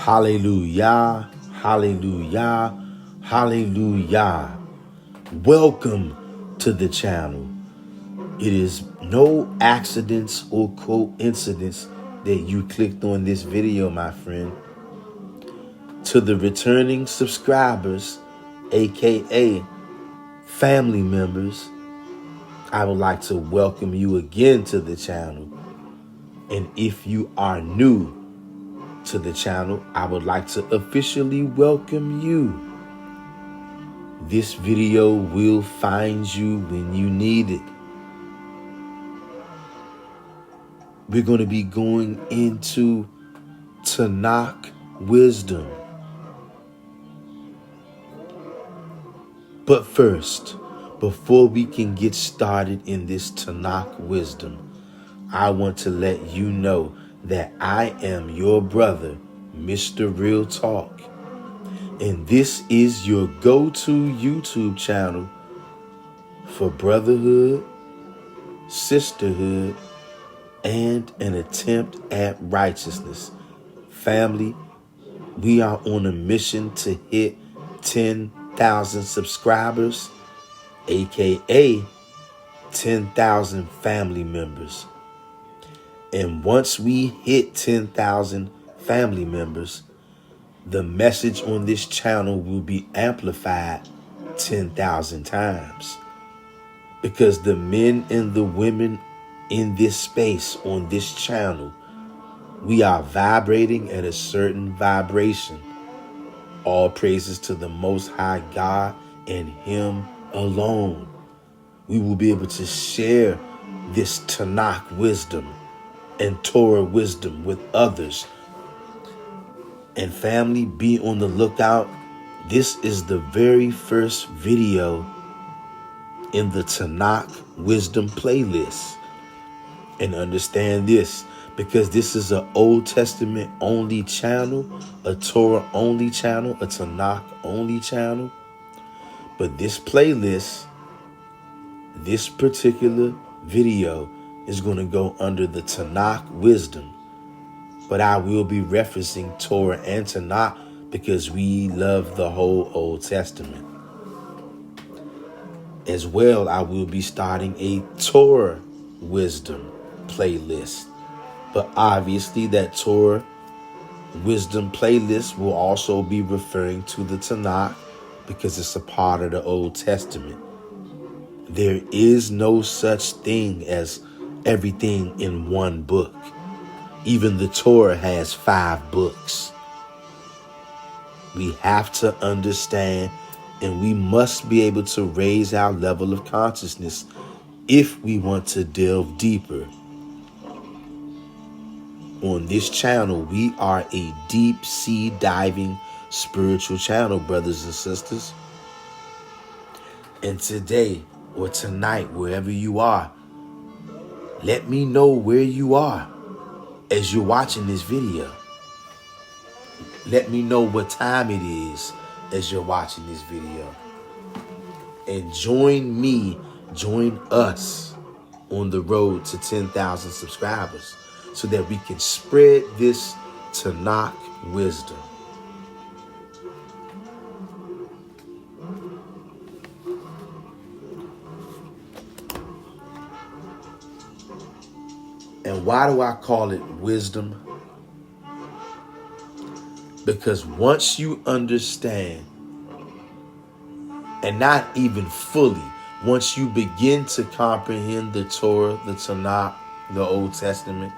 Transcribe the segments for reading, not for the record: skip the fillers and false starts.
Hallelujah, hallelujah, hallelujah. Welcome to the channel. It is no accidents or coincidence that you clicked on this video, my friend. To the returning subscribers, aka family members, I would like to welcome you again to the channel. And if you are new to the channel, I would like to officially welcome you. This video will find you when you need it. We're going to be going into TANAHK wisdom. But first, before we can get started in this TANAHK wisdom, I want to let you know that I am your brother, Mr. Real Talk. And this is your go-to YouTube channel for brotherhood, sisterhood, and an attempt at righteousness. Family, we are on a mission to hit 10,000 subscribers, aka 10,000 family members. And once we hit 10,000 family members, the message on this channel will be amplified 10,000 times. Because the men and the women in this space on this channel, we are vibrating at a certain vibration. All praises to the Most High God and Him alone. We will be able to share this TANAHK wisdom and Torah wisdom with others. And family, be on the lookout. This is the very first video in the TANAHK wisdom playlist. And understand this, because this is an Old Testament only channel, a Torah only channel, a TANAHK only channel. But this playlist, this particular video is going to go under the TANAHK wisdom. But I will be referencing Torah and TANAHK because we love the whole Old Testament. As well, I will be starting a Torah wisdom playlist. But obviously that Torah wisdom playlist will also be referring to the TANAHK because it's a part of the Old Testament. There is no such thing as everything in one book. Even the Torah has 5 books. We have to understand, and we must be able to raise our level of consciousness if we want to delve deeper. On this channel, we are a deep sea diving spiritual channel, brothers and sisters. And today or tonight, wherever you are, let me know where you are as you're watching this video. Let me know what time it is as you're watching this video. And join me, join us on the road to 10,000 subscribers so that we can spread this TANAHK wisdom. And why do I call it wisdom? Because once you understand, and not even fully, once you begin to comprehend the Torah, the Tanakh, the Old Testament,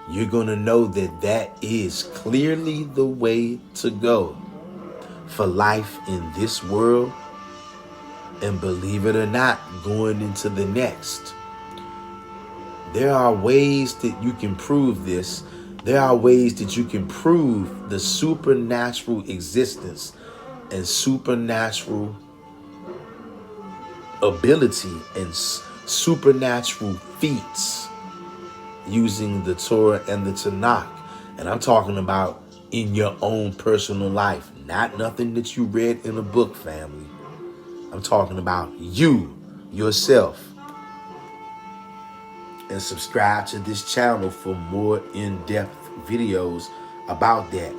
you're going to know that that is clearly the way to go for life in this world, and believe it or not, going into the next. There are ways that you can prove this. There are ways that you can prove the supernatural existence and supernatural ability and supernatural feats using the Torah and the Tanakh. And I'm talking about in your own personal life, not nothing that you read in a book, family. I'm talking about you, yourself. And subscribe to this channel for more in-depth videos about that.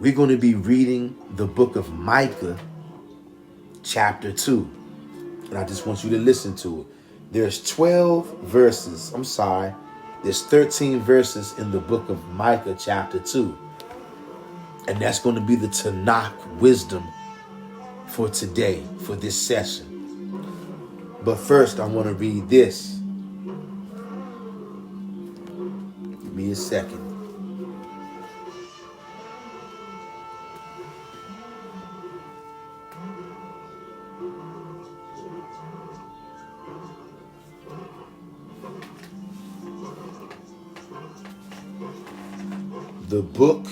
We're going to be reading the book of Micah, chapter 2. And I just want you to listen to it. There's 12 verses. There's 13 verses in the book of Micah, chapter 2. And that's going to be the TANAHK wisdom for today, for this session. But first, I want to read this. Give me a second. The book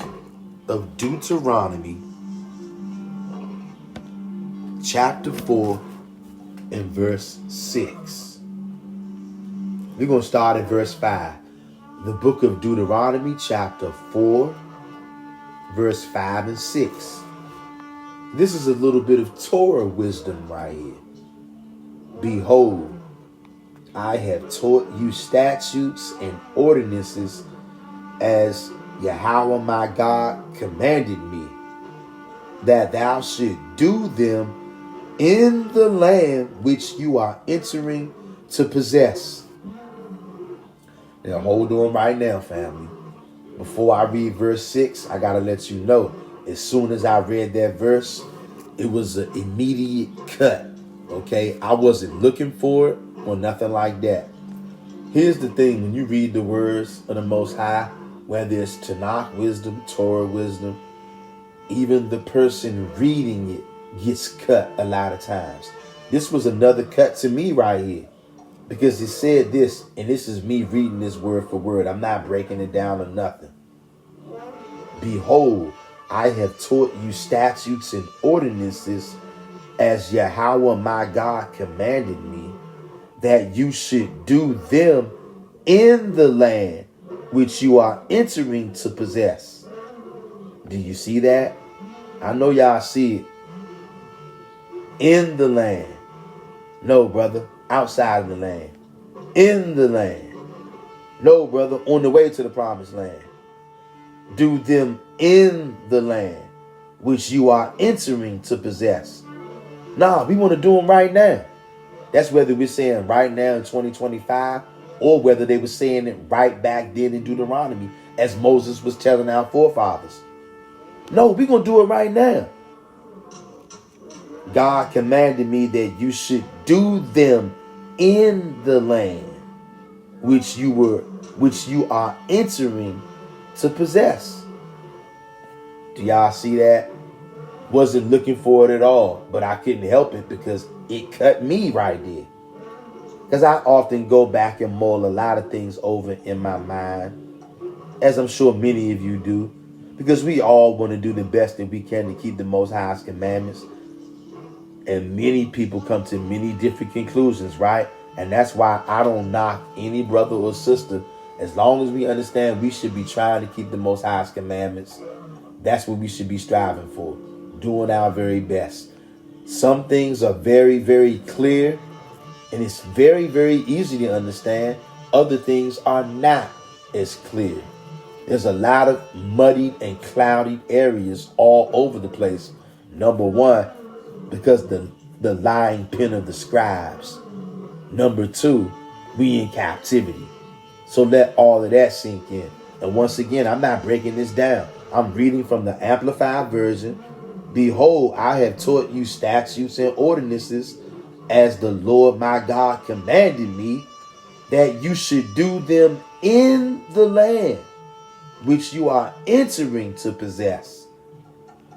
of Deuteronomy, chapter 4 and verse 6. We're going to start at verse 5. The book of Deuteronomy, chapter 4, verse 5 and 6. This is a little bit of Torah wisdom right here. Behold, I have taught you statutes and ordinances as YAHAWAH my God commanded me, that thou should do them in the land which you are entering to possess. Now hold on right now, family. Before I read verse 6, I got to let you know, as soon as I read that verse, it was an immediate cut. Okay? I wasn't looking for it or nothing like that. Here's the thing. When you read the words of the Most High, whether it's Tanakh wisdom, Torah wisdom, even the person reading it gets cut a lot of times. This was another cut to me right here, because it said this, and this is me reading this word for word. I'm not breaking it down or nothing. Behold, I have taught you statutes and ordinances as YAHAWAH my God commanded me, that you should do them in the land which you are entering to possess. Do you see that? I know y'all see it. In the land. No, brother. Outside of the land. In the land. No, brother. On the way to the promised land. Do them in the land which you are entering to possess. Nah, we want to do them right now. That's whether we're saying right now in 2025, or whether they were saying it right back then in Deuteronomy, as Moses was telling our forefathers. No, we're going to do it right now. God commanded me that you should do them in the land which you are entering to possess. Do y'all see that? Wasn't looking for it at all, but I couldn't help it because it cut me right there. Because I often go back and mull a lot of things over in my mind, as I'm sure many of you do, because we all want to do the best that we can to keep the Most High's commandments. And many people come to many different conclusions, right? And that's why I don't knock any brother or sister. As long as we understand we should be trying to keep the Most High's commandments, that's what we should be striving for, doing our very best. Some things are very, very clear, and it's very, very easy to understand. Other things are not as clear. There's a lot of muddied and cloudy areas all over the place. Number one, because the lying pen of the scribes. Number two, we in captivity. So let all of that sink in. And once again, I'm not breaking this down. I'm reading from the Amplified Version. Behold, I have taught you statutes and ordinances as the Lord my God commanded me, that you should do them in the land which you are entering to possess.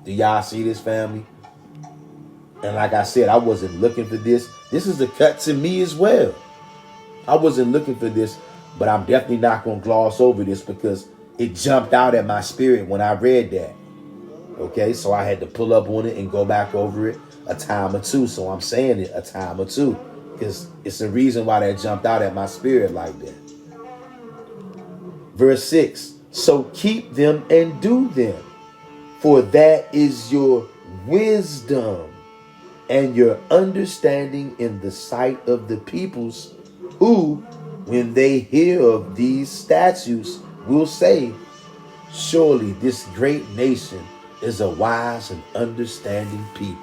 Do y'all see this, family? And like I said, I wasn't looking for this. This is a cut to me as well. I wasn't looking for this, but I'm definitely not going to gloss over this because it jumped out at my spirit when I read that. Okay, so I had to pull up on it and go back over it a time or two. So I'm saying it a time or two because it's a reason why that jumped out at my spirit like that. Verse 6, so keep them and do them, for that is your wisdom and your understanding in the sight of the peoples, who, when they hear of these statutes, will say, surely this great nation is a wise and understanding people.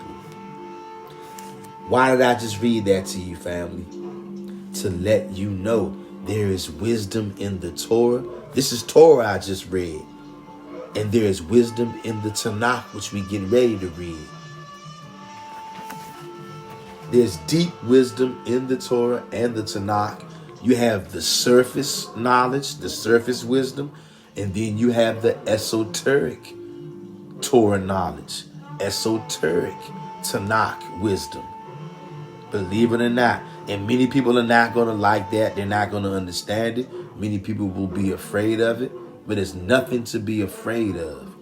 Why did I just read that to you, family? To let you know there is wisdom in the Torah. This is Torah I just read. And there is wisdom in the Tanakh, which we get ready to read. There's deep wisdom in the Torah and the Tanakh. You have the surface knowledge, the surface wisdom, and then you have the esoteric Torah knowledge, esoteric Tanakh wisdom. Believe it or not. And many people are not going to like that. They're not going to understand it. Many people will be afraid of it. But there's nothing to be afraid of.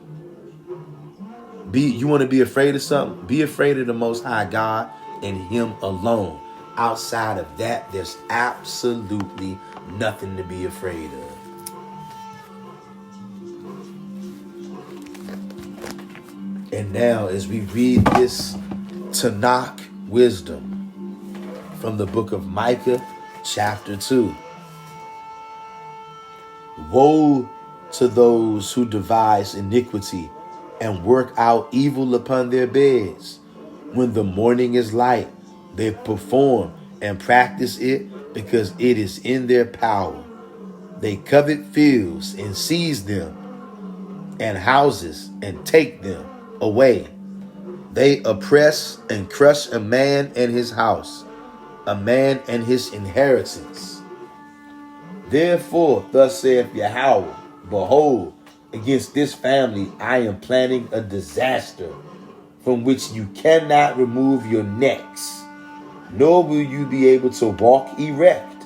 You want to be afraid of something? Be afraid of the Most High God and Him alone. Outside of that, there's absolutely nothing to be afraid of. And now, as we read this Tanakh wisdom from the book of Micah, chapter 2. Woe to those who devise iniquity and work out evil upon their beds. When the morning is light, they perform and practice it because it is in their power. They covet fields and seize them, and houses and take them away. They oppress and crush a man and his house, a man and his inheritance. Therefore, thus saith Yahawah, behold, against this family I am planning a disaster from which you cannot remove your necks, nor will you be able to walk erect,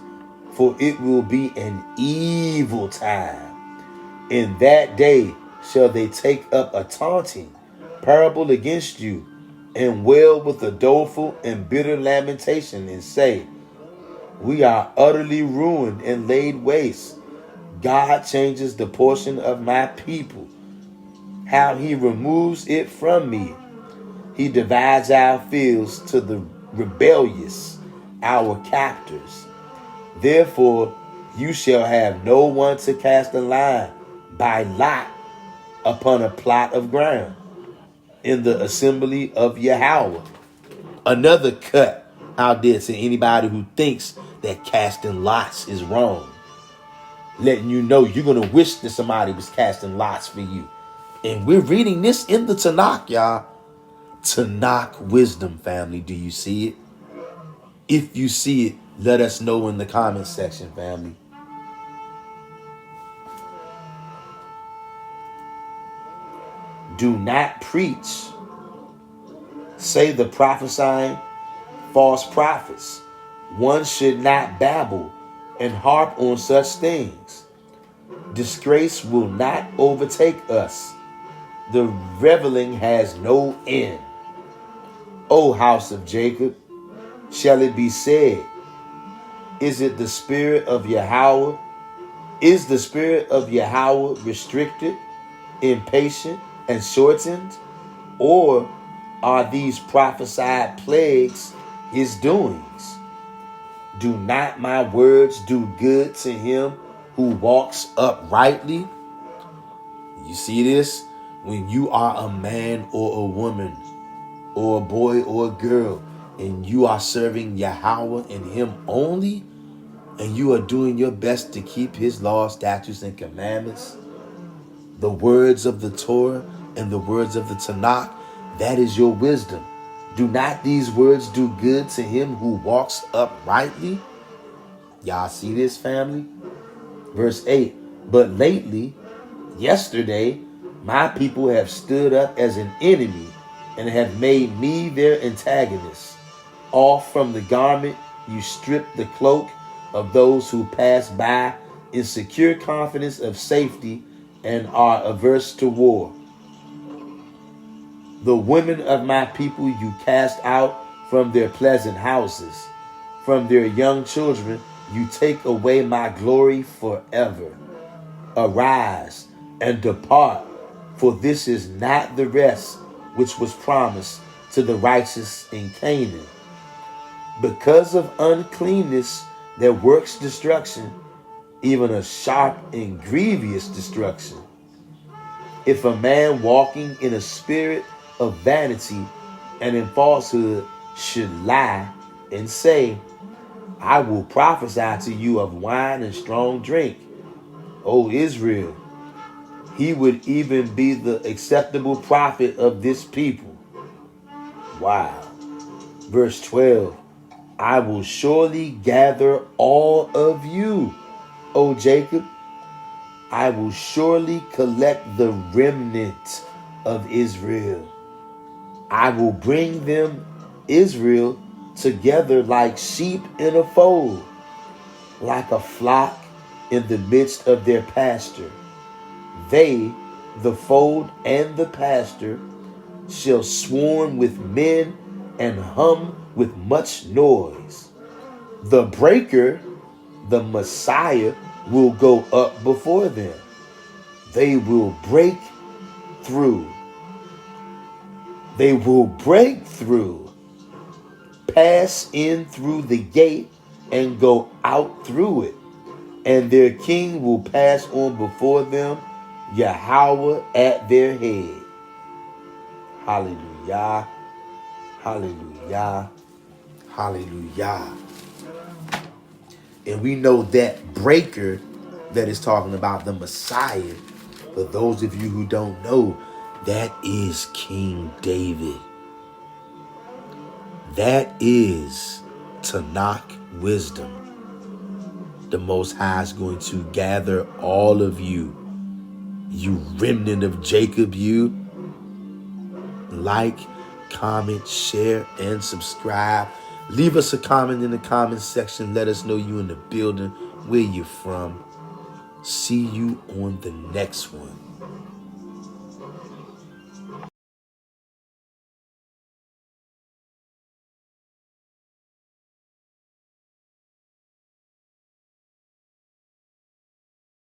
for it will be an evil time. In that day shall they take up a taunting parable against you, and wail with a doleful and bitter lamentation, and say, we are utterly ruined and laid waste. God changes the portion of my people, how He removes it from me. He divides our fields to the rebellious, our captors. Therefore, you shall have no one to cast a line by lot upon a plot of ground in the assembly of Yahawah. Another cut out there to anybody who thinks that casting lots is wrong. Letting you know you're going to wish that somebody was casting lots for you. And we're reading this in the Tanakh, y'all. Tanakh wisdom, family. Do you see it? If you see it, let us know in the comment section, family. Do not preach, say the prophesying false prophets. One should not babble and harp on such things. Disgrace will not overtake us. The reveling has no end. O house of Jacob, shall it be said, is it the spirit of Yahawah? Is the spirit of Yahawah restricted, impatient, and shortened? Or are these prophesied plagues His doings? Do not my words do good to him who walks uprightly? You see this? When you are a man or a woman, or a boy or a girl, and you are serving Yahawah and Him only, and you are doing your best to keep His laws, statutes, and commandments, the words of the Torah and the words of the Tanakh, that is your wisdom. Do not these words do good to him who walks uprightly? Y'all see this, family? Verse 8, but lately, yesterday, my people have stood up as an enemy and have made me their antagonist. Off from the garment you strip the cloak of those who pass by in secure confidence of safety and are averse to war. The women of my people you cast out from their pleasant houses. From their young children you take away my glory forever. Arise and depart, for this is not the rest which was promised to the righteous in Canaan. Because of uncleanness that works destruction, even a sharp and grievous destruction. If a man walking in a spirit of vanity and in falsehood should lie and say, I will prophesy to you of wine and strong drink, O Israel, he would even be the acceptable prophet of this people. Wow. Verse 12, I will surely gather all of you, O Jacob. I will surely collect the remnant of Israel. I will bring them, Israel, together like sheep in a fold, like a flock in the midst of their pasture. They, the fold and the pasture, shall swarm with men and hum with much noise. The breaker, the Messiah, will go up before them. They will break through. They will break through, pass in through the gate and go out through it. And their king will pass on before them, YAHAWAH at their head. Hallelujah. Hallelujah. Hallelujah. And we know that breaker that is talking about the Messiah. For those of you who don't know, that is King David. That is TANAHK wisdom. The Most High is going to gather all of you, you remnant of Jacob, you. Like, comment, share, and subscribe. Leave us a comment in the comment section. Let us know you in the building, where you're from. See you on the next one.